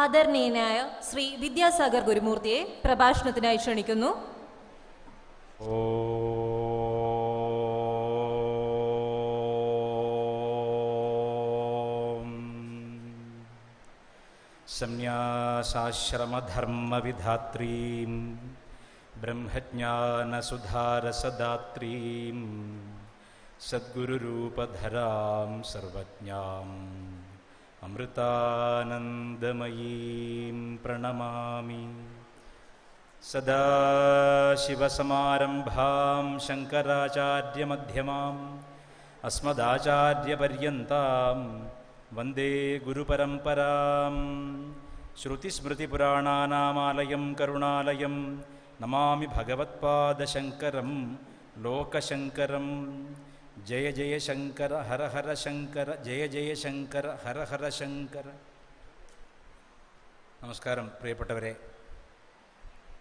ആദരണീയനായ ശ്രീ വിദ്യാസാഗർ ഗുരുമൂർത്തിയെ പ്രഭാഷണത്തിനായി ക്ഷണിക്കുന്നു. സന്യാസാശ്രമധർമ്മവിധാത്രീം ബ്രഹ്മജ്ഞാനസുധാരസദാത്രീം സദ്ഗുരുരൂപധരാം സർവജ്ഞാം അമൃതാനന്ദമയീം പ്രണമാമി. സദാശിവസമാരംഭാം ശങ്കരാചാര്യമധ്യമാം അസ്മദാചാര്യപര്യന്താം വന്ദേ ഗുരുപരമ്പരാം. ശ്രുതിസ്മൃതിപുരാണാനാമാലയം കരുണാലയം നമാമി ഭഗവത്പാദശങ്കരം ലോകശങ്കരം. ജയ ജയ ശങ്കര ഹര ഹര ശങ്കര, ജയ ജയ ശങ്കര ഹര ഹര ശങ്കര. നമസ്കാരം പ്രിയപ്പെട്ടവരെ,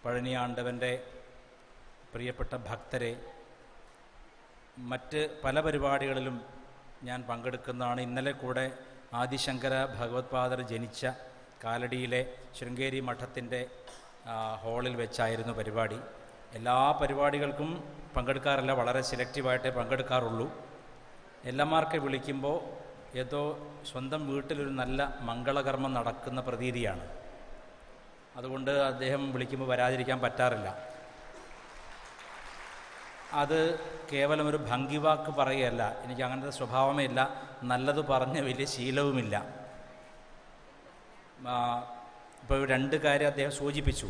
പഴനിയാണ്ടവൻ്റെ പ്രിയപ്പെട്ട ഭക്തരെ, മറ്റ് പല പരിപാടികളിലും ഞാൻ പങ്കെടുക്കുന്നതാണ്. ഇന്നലെ കൂടെ ആദിശങ്കര ഭഗവത്പാദർ ജനിച്ച കാലടിയിലെ ശൃംഗേരി മഠത്തിൻ്റെ ഹാളിൽ വെച്ചായിരുന്നു പരിപാടി. എല്ലാ പരിപാടികൾക്കും പങ്കെടുക്കാറില്ല, വളരെ സെലക്റ്റീവായിട്ടേ പങ്കെടുക്കാറുള്ളൂ. എല്ലാമാർക്ക് വിളിക്കുമ്പോൾ ഏതോ സ്വന്തം വീട്ടിലൊരു നല്ല മംഗളകർമ്മം നടക്കുന്ന പ്രതീതിയാണ്. അതുകൊണ്ട് അദ്ദേഹം വിളിക്കുമ്പോൾ വരാതിരിക്കാൻ പറ്റാറില്ല. അത് കേവലം ഒരു ഭംഗിവാക്ക് പറയുകയല്ല, എനിക്ക് അങ്ങനത്തെ സ്വഭാവമേ ഇല്ല, നല്ലത് പറഞ്ഞ വലിയ ശീലവുമില്ല. ഇപ്പോൾ രണ്ട് കാര്യം അദ്ദേഹം സൂചിപ്പിച്ചു.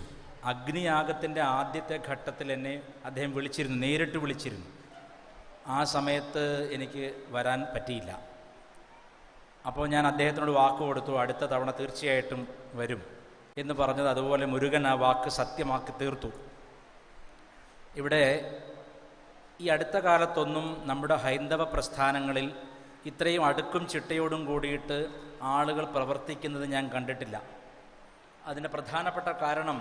അഗ്നിയാഗത്തിൻ്റെ ആദ്യത്തെ ഘട്ടത്തിൽ എന്നെ അദ്ദേഹം വിളിച്ചിരുന്നു, നേരിട്ട് വിളിച്ചിരുന്നു. ആ സമയത്ത് എനിക്ക് വരാൻ പറ്റിയില്ല. അപ്പോൾ ഞാൻ അദ്ദേഹത്തിനോട് വാക്ക് കൊടുത്തു, അടുത്ത തവണ തീർച്ചയായിട്ടും വരും എന്ന് പറഞ്ഞത്. അതുപോലെ മുരുകൻ ആ വാക്ക് സത്യമാക്കി തീർത്തു. ഇവിടെ ഈ അടുത്ത കാലത്തൊന്നും നമ്മുടെ ഹൈന്ദവ പ്രസ്ഥാനങ്ങളിൽ ഇത്രയും അടുക്കും ചിട്ടയോടും കൂടിയിട്ട് ആളുകൾ പ്രവർത്തിക്കുന്നത് ഞാൻ കണ്ടിട്ടില്ല. അതിൻ്റെ പ്രധാനപ്പെട്ട കാരണം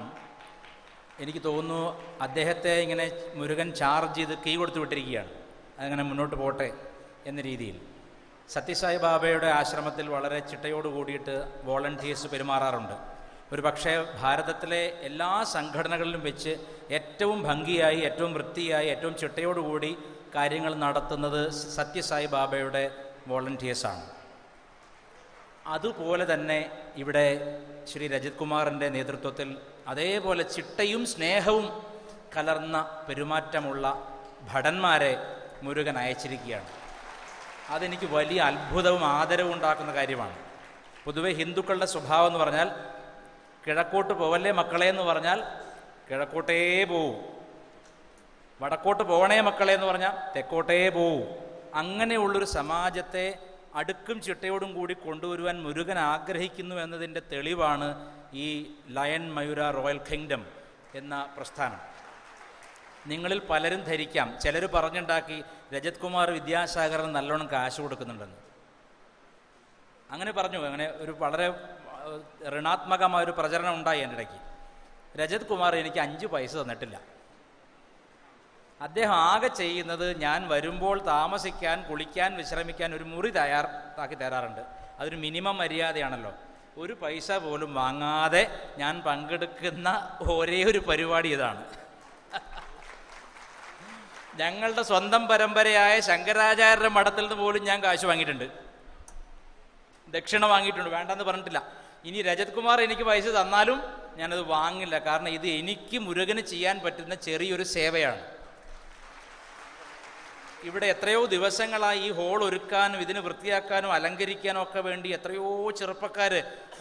എനിക്ക് തോന്നുന്നു, അദ്ദേഹത്തെ ഇങ്ങനെ മുരുകൻ ചാർജ് ചെയ്ത് കീ കൊടുത്തു വിട്ടിരിക്കുകയാണ്, അതങ്ങനെ മുന്നോട്ട് പോട്ടെ എന്ന രീതിയിൽ. സത്യസായി ബാബയുടെ ആശ്രമത്തിൽ വളരെ ചിട്ടയോട് കൂടിയിട്ട് വോളണ്ടിയേഴ്സ് പെരുമാറാറുണ്ട്. ഒരു പക്ഷേ ഭാരതത്തിലെ എല്ലാ സംഘടനകളിലും വെച്ച് ഏറ്റവും ഭംഗിയായി, ഏറ്റവും വൃത്തിയായി, ഏറ്റവും ചിട്ടയോടുകൂടി കാര്യങ്ങൾ നടത്തുന്നത് സത്യസായി ബാബയുടെ വോളണ്ടിയേഴ്സാണ്. അതുപോലെ തന്നെ ഇവിടെ ശ്രീ രജത് കുമാറിൻ്റെ നേതൃത്വത്തിൽ അതേപോലെ ചിട്ടയും സ്നേഹവും കലർന്ന പെരുമാറ്റമുള്ള ഭടന്മാരെ മുരുകൻ അയച്ചിരിക്കുകയാണ്. അതെനിക്ക് വലിയ അത്ഭുതവും ആദരവും ഉണ്ടാക്കുന്ന കാര്യമാണ്. പൊതുവെ ഹിന്ദുക്കളുടെ സ്വഭാവം എന്ന് പറഞ്ഞാൽ കിഴക്കോട്ട് പോവല്ലേ മക്കളെ എന്ന് പറഞ്ഞാൽ കിഴക്കോട്ടേ പോവൂ, വടക്കോട്ട് പോവണേ മക്കളെ എന്ന് പറഞ്ഞാൽ തെക്കോട്ടേ പോവൂ. അങ്ങനെയുള്ളൊരു സമാജത്തെ അടുക്കും ചിട്ടയോടും കൂടി കൊണ്ടുവരുവാൻ മുരുകൻ ആഗ്രഹിക്കുന്നു എന്നതിൻ്റെ തെളിവാണ് ഈ ലയൺ മയൂര റോയൽ കിങ്ഡം എന്ന പ്രസ്ഥാനം. നിങ്ങളിൽ പലരും ധരിക്കാം, ചിലർ പറഞ്ഞുണ്ടാക്കി രജത് കുമാർ വിദ്യാസാഗറിന് നല്ലോണം കാശ് കൊടുക്കുന്നുണ്ടെന്ന്. അങ്ങനെ പറഞ്ഞു, അങ്ങനെ ഒരു വളരെ ഋണാത്മകമായൊരു പ്രചരണം ഉണ്ടായി എൻ്റെ ഇടയ്ക്ക്. രജത് കുമാർ എനിക്ക് 5 പൈസ തന്നിട്ടില്ല. അദ്ദേഹം ആകെ ചെയ്യുന്നത് ഞാൻ വരുമ്പോൾ താമസിക്കാൻ, കുളിക്കാൻ, വിശ്രമിക്കാൻ ഒരു മുറി തയ്യാറാക്കി തരാറുണ്ട്. അതൊരു മിനിമം മര്യാദയാണല്ലോ. 1 പൈസ പോലും വാങ്ങാതെ ഞാൻ പങ്കെടുക്കുന്ന ഒരേ ഒരു പരിപാടി ഇതാണ്. ഞങ്ങളുടെ സ്വന്തം പരമ്പരയായ ശങ്കരാചാര്യരുടെ മഠത്തിൽ നിന്ന് പോലും ഞാൻ കാശ് വാങ്ങിയിട്ടുണ്ട്, ദക്ഷിണ വാങ്ങിയിട്ടുണ്ട്, വേണ്ടെന്ന് പറഞ്ഞിട്ടില്ല. ഇനി രജത് കുമാർ എനിക്ക് പൈസ തന്നാലും ഞാനത് വാങ്ങില്ല. കാരണം ഇത് എനിക്ക് മുരുകന് ചെയ്യാൻ പറ്റുന്ന ചെറിയൊരു സേവയാണ്. ഇവിടെ എത്രയോ ദിവസങ്ങളായി ഈ ഹോൾ ഒരുക്കാനും ഇതിന് വൃത്തിയാക്കാനും അലങ്കരിക്കാനും ഒക്കെ വേണ്ടി എത്രയോ ചെറുപ്പക്കാർ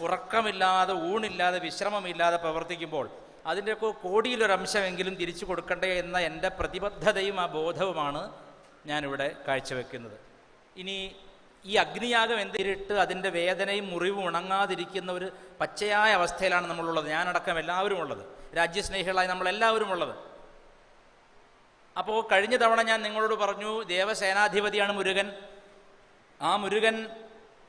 ഉറക്കമില്ലാതെ, ഊണില്ലാതെ, വിശ്രമമില്ലാതെ പ്രവർത്തിക്കുമ്പോൾ അതിൻ്റെയൊക്കെ കോടിയിലൊരംശമെങ്കിലും തിരിച്ചു കൊടുക്കണ്ടേ എന്ന എൻ്റെ പ്രതിബദ്ധതയും ആ ബോധവുമാണ് ഞാനിവിടെ കാഴ്ചവെക്കുന്നത്. ഇനി ഈ അഗ്നിയാഗം എന്തിരിട്ട് അതിൻ്റെ വേദനയും മുറിവും ഉണങ്ങാതിരിക്കുന്ന ഒരു പച്ചയായ അവസ്ഥയിലാണ് നമ്മളുള്ളത്, ഞാനടക്കം എല്ലാവരും ഉള്ളത്, രാജ്യസ്നേഹികളായി നമ്മളെല്ലാവരും ഉള്ളത്. അപ്പോൾ കഴിഞ്ഞ തവണ ഞാൻ നിങ്ങളോട് പറഞ്ഞു, ദേവസേനാധിപതിയാണ് മുരുകൻ. ആ മുരുകൻ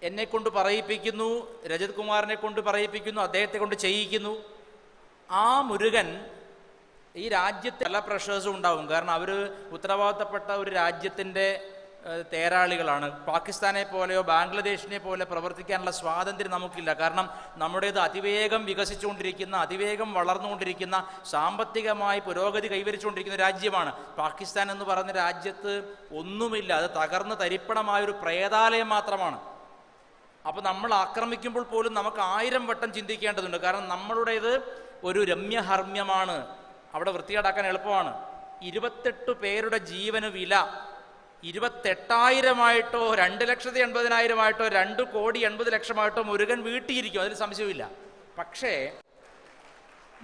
എന്നെക്കൊണ്ട് പറയിപ്പിക്കുന്നു, രജത് കുമാറിനെ കൊണ്ട് പറയിപ്പിക്കുന്നു, അദ്ദേഹത്തെ കൊണ്ട് ചെയ്യിക്കുന്നു. ആ മുരുകൻ ഈ രാജ്യത്ത് പല പ്രഷേഴ്സും ഉണ്ടാവും. കാരണം അവർ ഉത്തരവാദിത്തപ്പെട്ട ഒരു രാജ്യത്തിൻ്റെ തേരാളികളാണ്. പാകിസ്ഥാനെ പോലെയോ ബാംഗ്ലാദേശിനെ പോലെ പ്രവർത്തിക്കാനുള്ള സ്വാതന്ത്ര്യം നമുക്കില്ല. കാരണം നമ്മുടേത് അതിവേഗം വികസിച്ചുകൊണ്ടിരിക്കുന്ന, അതിവേഗം വളർന്നുകൊണ്ടിരിക്കുന്ന, സാമ്പത്തികമായി പുരോഗതി കൈവരിച്ചുകൊണ്ടിരിക്കുന്ന രാജ്യമാണ്. പാകിസ്ഥാൻ എന്ന് പറയുന്ന രാജ്യത്ത് ഒന്നുമില്ല, അത് തകർന്ന് തരിപ്പണമായൊരു പ്രേതാലയം മാത്രമാണ്. അപ്പോൾ നമ്മൾ ആക്രമിക്കുമ്പോൾ പോലും നമുക്ക് 1000 വട്ടം ചിന്തിക്കേണ്ടതുണ്ട്. കാരണം നമ്മളുടേത് ഒരു രമ്യഹർമ്മ്യമാണ്, അവിടെ വൃത്തികേടാക്കാൻ എളുപ്പമാണ്. 28 പേരുടെ ജീവന് വില 28,000 2,80,000 2,80,00,000 മുരുകൻ വീട്ടിയിരിക്കും, അതിൽ സംശയമില്ല. പക്ഷേ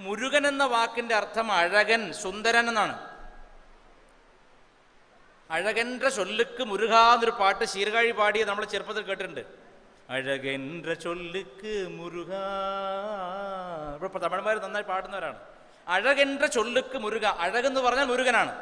മുരുകൻ എന്ന വാക്കിൻ്റെ അർത്ഥം അഴകൻ, സുന്ദരൻ എന്നാണ്. അഴകൻ്റെ ചൊല്ലുക്ക് മുരുക എന്നൊരു പാട്ട് ശീർകാഴി പാടിയത് നമ്മൾ ചെറുപ്പത്തിൽ കേട്ടിട്ടുണ്ട്. അഴകൻ്റെ ചൊല്ലുക്ക് മുരുക, ഇപ്പോൾ തമിഴന്മാർ നന്നായി പാടുന്നവരാണ്. അഴകൻ്റെ ചൊല്ലുക്ക് മുരുക, അഴകെന്ന് പറഞ്ഞാൽ മുരുകനാണ്.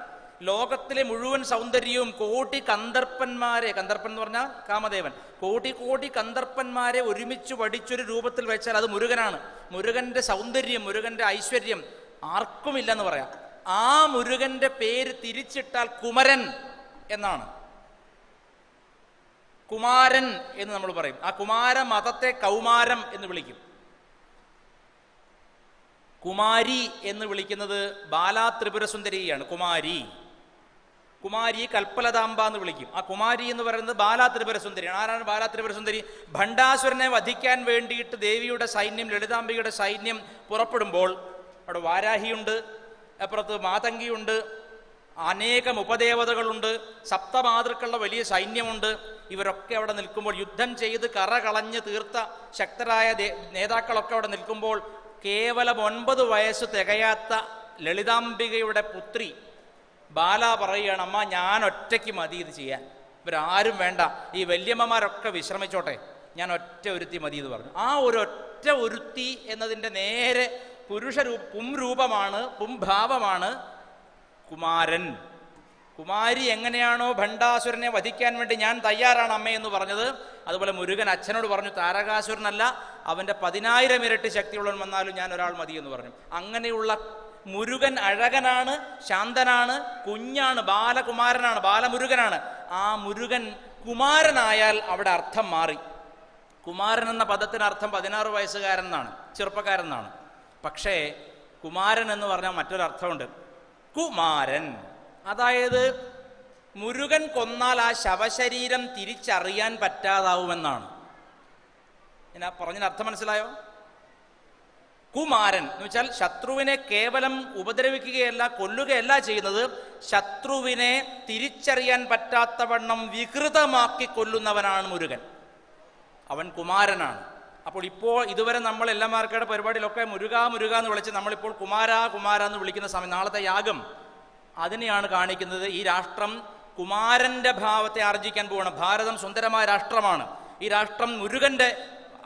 ലോകത്തിലെ മുഴുവൻ സൗന്ദര്യവും കോടി കന്ദർപ്പന്മാരെ, കന്ദർപ്പൻ എന്ന് പറഞ്ഞാൽ കാമദേവൻ, കോടി കന്ദർപ്പന്മാരെ ഒരുമിച്ച് വടിച്ചൊരു രൂപത്തിൽ വെച്ചാൽ അത് മുരുകനാണ്. മുരുകൻ്റെ സൗന്ദര്യം, മുരുകൻ്റെ ഐശ്വര്യം ആർക്കുമില്ലെന്ന് പറയാം. ആ മുരുകൻ്റെ പേര് തിരിച്ചിട്ടാൽ കുമരൻ എന്നാണ്. കുമാരൻ എന്ന് നമ്മൾ പറയും. ആ കുമാര മതത്തെ കൗമാരം എന്ന് വിളിക്കും. കുമാരി എന്ന് വിളിക്കുന്നത് ബാലാ ത്രിപുരസുന്ദരിയാണ്. കുമാരി കൽപ്പലതാംബ എന്ന് വിളിക്കും. ആ കുമാരി എന്ന് പറയുന്നത് ബാലാ ത്രിപുരസുന്ദരിയാണ്. ആരാണ് ബാലാ ത്രിപുരസുന്ദരി? ഭണ്ഡാസുരനെ വധിക്കാൻ വേണ്ടിയിട്ട് ദേവിയുടെ സൈന്യം, ലളിതാംബികയുടെ സൈന്യം പുറപ്പെടുമ്പോൾ അവിടെ വാരാഹിയുണ്ട്, അപ്പുറത്ത് മാതങ്കിയുണ്ട്, അനേകം ഉപദേവതകളുണ്ട്, സപ്തമാതൃക്കളുടെ വലിയ സൈന്യമുണ്ട്. ഇവരൊക്കെ അവിടെ നിൽക്കുമ്പോൾ, യുദ്ധം ചെയ്ത് കറ കളഞ്ഞ് തീർത്ത ശക്തരായ നേതാക്കളൊക്കെ അവിടെ നിൽക്കുമ്പോൾ, കേവലം 9 വയസ്സ് തികയാത്ത ലളിതാംബികയുടെ പുത്രി ബാല പറയുകയാണ്, അമ്മ ഞാൻ ഒറ്റയ്ക്ക് മതി ഇത് ചെയ്യാൻ, ഇവരാരും വേണ്ട, ഈ വല്യമ്മമാരൊക്കെ വിശ്രമിച്ചോട്ടെ, ഞാൻ ഒറ്റ ഒരുത്തി മതി എന്ന് പറഞ്ഞു. ആ ഒരൊറ്റ ഒരുത്തി എന്നതിൻ്റെ നേരെ പുംരൂപമാണ്, പുംഭാവമാണ് കുമാരൻ. കുമാരി എങ്ങനെയാണോ ഭണ്ഡാസുരനെ വധിക്കാൻ വേണ്ടി ഞാൻ തയ്യാറാണ് അമ്മയെന്ന് പറഞ്ഞത്, അതുപോലെ മുരുകൻ അച്ഛനോട് പറഞ്ഞു താരകാസുരനല്ല, അവൻ്റെ 10,000 ഇരട്ടി ശക്തിയുള്ളവൻ വന്നാലും ഞാൻ ഒരാൾ മതി എന്ന് പറഞ്ഞു. അങ്ങനെയുള്ള മുരുകൻ അഴകനാണ്, ശാന്തനാണ്, കുഞ്ഞാണ്, ബാലകുമാരനാണ്, ബാലമുരുകനാണ്. ആ മുരുകൻ കുമാരനായാൽ അവിടെ അർത്ഥം മാറി. കുമാരൻ എന്ന പദത്തിന് അർത്ഥം 16 വയസ്സുകാരൻ എന്നാണ്, ചെറുപ്പക്കാരൻ എന്നാണ്. പക്ഷേ കുമാരൻ എന്ന് പറഞ്ഞാൽ മറ്റൊരർത്ഥമുണ്ട്, കുമാരൻ. അതായത് മുരുകൻ കൊന്നാൽ ആ ശവശരീരം തിരിച്ചറിയാൻ പറ്റാതാവുമെന്നാണ്. ഞാൻ പറഞ്ഞതിന് അർത്ഥം മനസ്സിലായോ? കുമാരൻ എന്ന് വെച്ചാൽ ശത്രുവിനെ കേവലം ഉപദ്രവിക്കുകയല്ല, കൊല്ലുകയല്ല ചെയ്യുന്നത്, ശത്രുവിനെ തിരിച്ചറിയാൻ പറ്റാത്തവണ്ണം വികൃതമാക്കി കൊല്ലുന്നവനാണ് മുരുകൻ. അവൻ കുമാരനാണ്. അപ്പോൾ ഇപ്പോൾ ഇതുവരെ നമ്മൾ എല്ലാമാർക്കയുടെ പരിപാടിയിലൊക്കെ മുരുക മുരുക എന്ന് വിളിച്ച് നമ്മളിപ്പോൾ കുമാര കുമാര എന്ന് വിളിക്കുന്ന സമയം, നാളത്തെ യാഗം അതിനെയാണ് കാണിക്കുന്നത്. ഈ രാഷ്ട്രം കുമാരൻ്റെ ഭാവത്തെ ആർജിക്കാൻ പോവാണ്. ഭാരതം സുന്ദരമായ രാഷ്ട്രമാണ്. ഈ രാഷ്ട്രം മുരുകൻ്റെ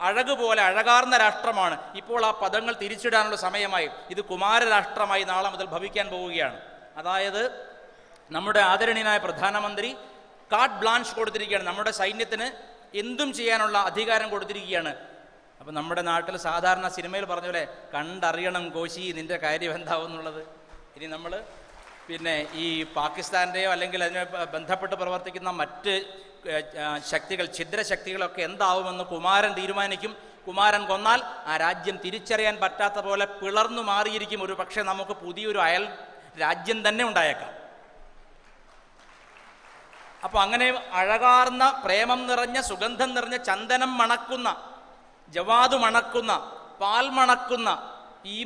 അഴക് പോലെ അഴകാർന്ന രാഷ്ട്രമാണ്. ഇപ്പോൾ ആ പദങ്ങൾ തിരിച്ചിടാനുള്ള സമയമായി. ഇത് കുമാരരാഷ്ട്രമായി നാളെ മുതൽ ഭവിക്കാൻ പോവുകയാണ്. അതായത് നമ്മുടെ ആദരണീയനായ പ്രധാനമന്ത്രി കാർട്ട് ബ്ലാൻഷ് കൊടുത്തിരിക്കുകയാണ്. നമ്മുടെ സൈന്യത്തിന് എന്തും ചെയ്യാനുള്ള അധികാരം കൊടുത്തിരിക്കുകയാണ്. അപ്പം നമ്മുടെ നാട്ടിൽ സാധാരണ സിനിമയിൽ പറഞ്ഞ പോലെ കണ്ടറിയണം കോശി നിൻ്റെ കാര്യം എന്താവും എന്നുള്ളത്. ഇനി നമ്മൾ പിന്നെ ഈ പാകിസ്ഥാൻ്റെയോ അല്ലെങ്കിൽ അതിനെ ബന്ധപ്പെട്ട് പ്രവർത്തിക്കുന്ന മറ്റ് ശക്തികൾ, ഛിദ്രശക്തികളൊക്കെ എന്താവുമെന്ന് കുമാരൻ തീരുമാനിക്കും. കുമാരൻ കൊന്നാൽ ആ രാജ്യം തിരിച്ചറിയാൻ പറ്റാത്ത പോലെ പിളർന്നു മാറിയിരിക്കും. ഒരു പക്ഷേ നമുക്ക് പുതിയൊരു അയൽ രാജ്യം തന്നെ ഉണ്ടായേക്കാം. അപ്പോൾ അങ്ങനെ അഴകാർന്ന, പ്രേമം നിറഞ്ഞ, സുഗന്ധം നിറഞ്ഞ, ചന്ദനം മണക്കുന്ന, ജവാദു മണക്കുന്ന, പാൽ മണക്കുന്ന ഈ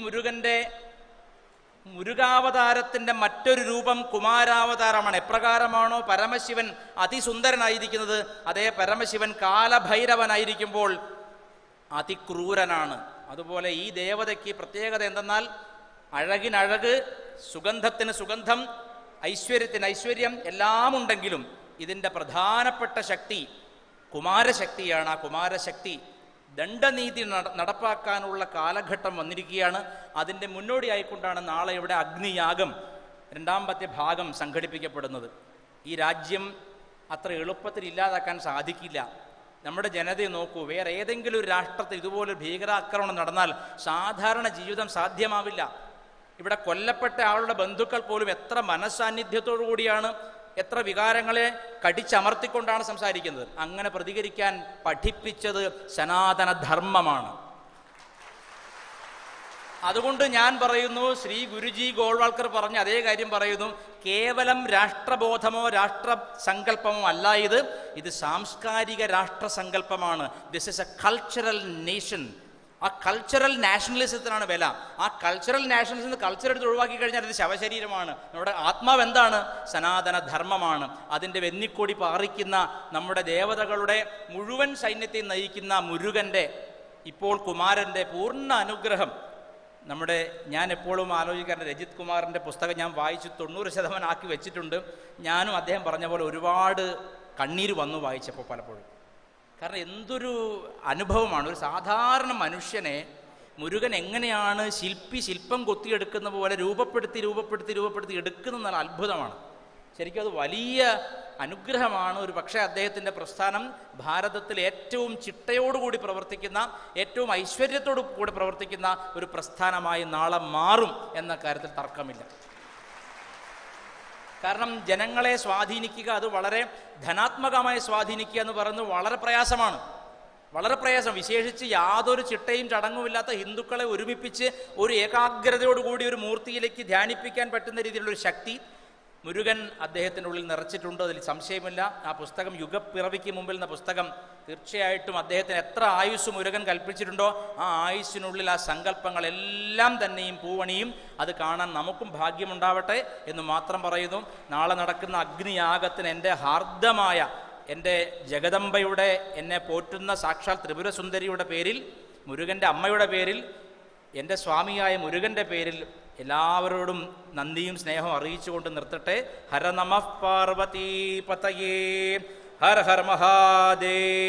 മുരുകാവതാരത്തിൻ്റെ മറ്റൊരു രൂപം കുമാരാവതാരമാണ്. എപ്രകാരമാണോ പരമശിവൻ അതിസുന്ദരനായിരിക്കുന്നത്, അതേ പരമശിവൻ കാലഭൈരവനായിരിക്കുമ്പോൾ അതിക്രൂരനാണ്. അതുപോലെ ഈ ദേവതയ്ക്ക് പ്രത്യേകത എന്തെന്നാൽ അഴകിനഴക്, സുഗന്ധത്തിന് സുഗന്ധം, ഐശ്വര്യത്തിന് ഐശ്വര്യം എല്ലാം ഉണ്ടെങ്കിലും ഇതിൻ്റെ പ്രധാനപ്പെട്ട ശക്തി കുമാരശക്തിയാണ്. ആ കുമാരശക്തി ദണ്ഡനീതി നടപ്പാക്കാനുള്ള കാലഘട്ടം വന്നിരിക്കുകയാണ്. അതിൻ്റെ മുന്നോടിയായിക്കൊണ്ടാണ് നാളെ ഇവിടെ അഗ്നിയാഗം 2ാമത്തെ ഭാഗം സംഘടിപ്പിക്കപ്പെടുന്നത്. ഈ രാജ്യം അത്ര എളുപ്പത്തിൽ ഇല്ലാതാക്കാൻ സാധിക്കില്ല. നമ്മുടെ ജനതയെ നോക്കൂ, വേറെ ഏതെങ്കിലും ഒരു രാഷ്ട്രത്തിൽ ഇതുപോലൊരു ഭീകരാക്രമണം നടന്നാൽ സാധാരണ ജീവിതം സാധ്യമാവില്ല. ഇവിടെ കൊല്ലപ്പെട്ട ആളുടെ ബന്ധുക്കൾ പോലും എത്ര മനസ്സാന്നിധ്യത്തോടു കൂടിയാണ് എത്ര വികാരങ്ങളെ കടിച്ചമർത്തിക്കൊണ്ടാണ് സംസാരിക്കുന്നത്. അങ്ങനെ പ്രതികരിക്കാൻ പഠിപ്പിച്ചത് സനാതന ധർമ്മമാണ്. അതുകൊണ്ട് ഞാൻ പറയുന്നു, ശ്രീ ഗുരുജി ഗോൾവാൾക്കർ പറഞ്ഞ അതേ കാര്യം പറയുന്നു. കേവലം രാഷ്ട്രബോധമോ രാഷ്ട്രസങ്കല്പമോ അല്ല ഇത് സാംസ്കാരിക രാഷ്ട്രസങ്കല്പമാണ്. This is a cultural nation. ആ കൾച്ചറൽ നാഷണലിസത്തിനാണ് വില. ആ കൾച്ചറൽ നാഷണലിസം കൾച്ചർ എടുത്ത് ഒഴിവാക്കി കഴിഞ്ഞാൽ അത് ശവശരീരമാണ്. നമ്മുടെ ആത്മാവ് എന്താണ്? സനാതന ധർമ്മമാണ്. അതിൻ്റെ വെന്നിക്കൊടി പാറിക്കുന്ന നമ്മുടെ ദേവതകളുടെ മുഴുവൻ സൈന്യത്തെ നയിക്കുന്ന മുരുകൻ്റെ, ഇപ്പോൾ കുമാരൻ്റെ പൂർണ്ണ അനുഗ്രഹം ഞാൻ എപ്പോഴും ആലോചിക്കാറുണ്ട്. രജിത് കുമാറിൻ്റെ പുസ്തകം ഞാൻ വായിച്ചു 90% ആക്കി വെച്ചിട്ടുണ്ട്. ഞാനും അദ്ദേഹം പറഞ്ഞ പോലെ ഒരുപാട് കണ്ണീര് വന്നു വായിച്ചപ്പോൾ പലപ്പോഴും. കാരണം എന്തൊരു അനുഭവമാണ്. ഒരു സാധാരണ മനുഷ്യനെ മുരുകൻ എങ്ങനെയാണ് ശില്പം കൊത്തിയെടുക്കുന്ന പോലെ രൂപപ്പെടുത്തി എടുക്കുന്ന അത്ഭുതമാണ്. ശരിക്കും അത് വലിയ അനുഗ്രഹമാണ്. ഒരു പക്ഷേ അദ്ദേഹത്തിൻ്റെ പ്രസ്ഥാനം ഭാരതത്തിൽ ഏറ്റവും ചിട്ടയോടുകൂടി പ്രവർത്തിക്കുന്ന, ഏറ്റവും ഐശ്വര്യത്തോടു കൂടി പ്രവർത്തിക്കുന്ന ഒരു പ്രസ്ഥാനമായി നാളെ മാറും എന്ന കാര്യത്തിൽ തർക്കമില്ല. കാരണം ജനങ്ങളെ സ്വാധീനിക്കുക, അത് വളരെ ധനാത്മകമായി സ്വാധീനിക്കുക എന്ന് പറയുന്നത് വളരെ പ്രയാസമാണ്. വളരെ പ്രയാസം. വിശേഷിച്ച് യാതൊരു ചിട്ടയും ചടങ്ങുമില്ലാത്ത ഹിന്ദുക്കളെ ഒരുമിപ്പിച്ച് ഒരു ഏകാഗ്രതയോടുകൂടി ഒരു മൂർത്തിയിലേക്ക് ധ്യാനിപ്പിക്കാൻ പറ്റുന്ന രീതിയിലുള്ളൊരു ശക്തി മുരുകൻ അദ്ദേഹത്തിൻ്റെ ഉള്ളിൽ നിറച്ചിട്ടുണ്ട്. അതിൽ സംശയമില്ല. ആ പുസ്തകം യുഗപ്പിറവിക്ക് മുമ്പിൽ എന്ന പുസ്തകം തീർച്ചയായിട്ടും അദ്ദേഹത്തിന് എത്ര ആയുസ് മുരുകൻ കൽപ്പിച്ചിട്ടുണ്ടോ ആ ആയുസ്സിനുള്ളിൽ ആ സങ്കല്പങ്ങളെല്ലാം തന്നെയും പൂവണിയും. അത് കാണാൻ നമുക്കും ഭാഗ്യമുണ്ടാവട്ടെ എന്ന് മാത്രം പറയുന്നു. നാളെ നടക്കുന്ന അഗ്നിയാഗത്തിന് എൻ്റെ ഹാർദമായ, എൻ്റെ ജഗദംബയുടെ, എന്നെ പോറ്റുന്ന സാക്ഷാൽ ത്രിപുരസുന്ദരിയുടെ പേരിൽ, മുരുകൻ്റെ അമ്മയുടെ പേരിൽ, എൻ്റെ സ്വാമിയായ മുരുകൻ്റെ പേരിൽ എല്ലാവരോടും നന്ദിയും സ്നേഹവും അറിയിച്ചുകൊണ്ട് നിർത്തട്ടെ. ഹര നമഃ പാർവതീ പതയേ, ഹര ഹര മഹാദേവ.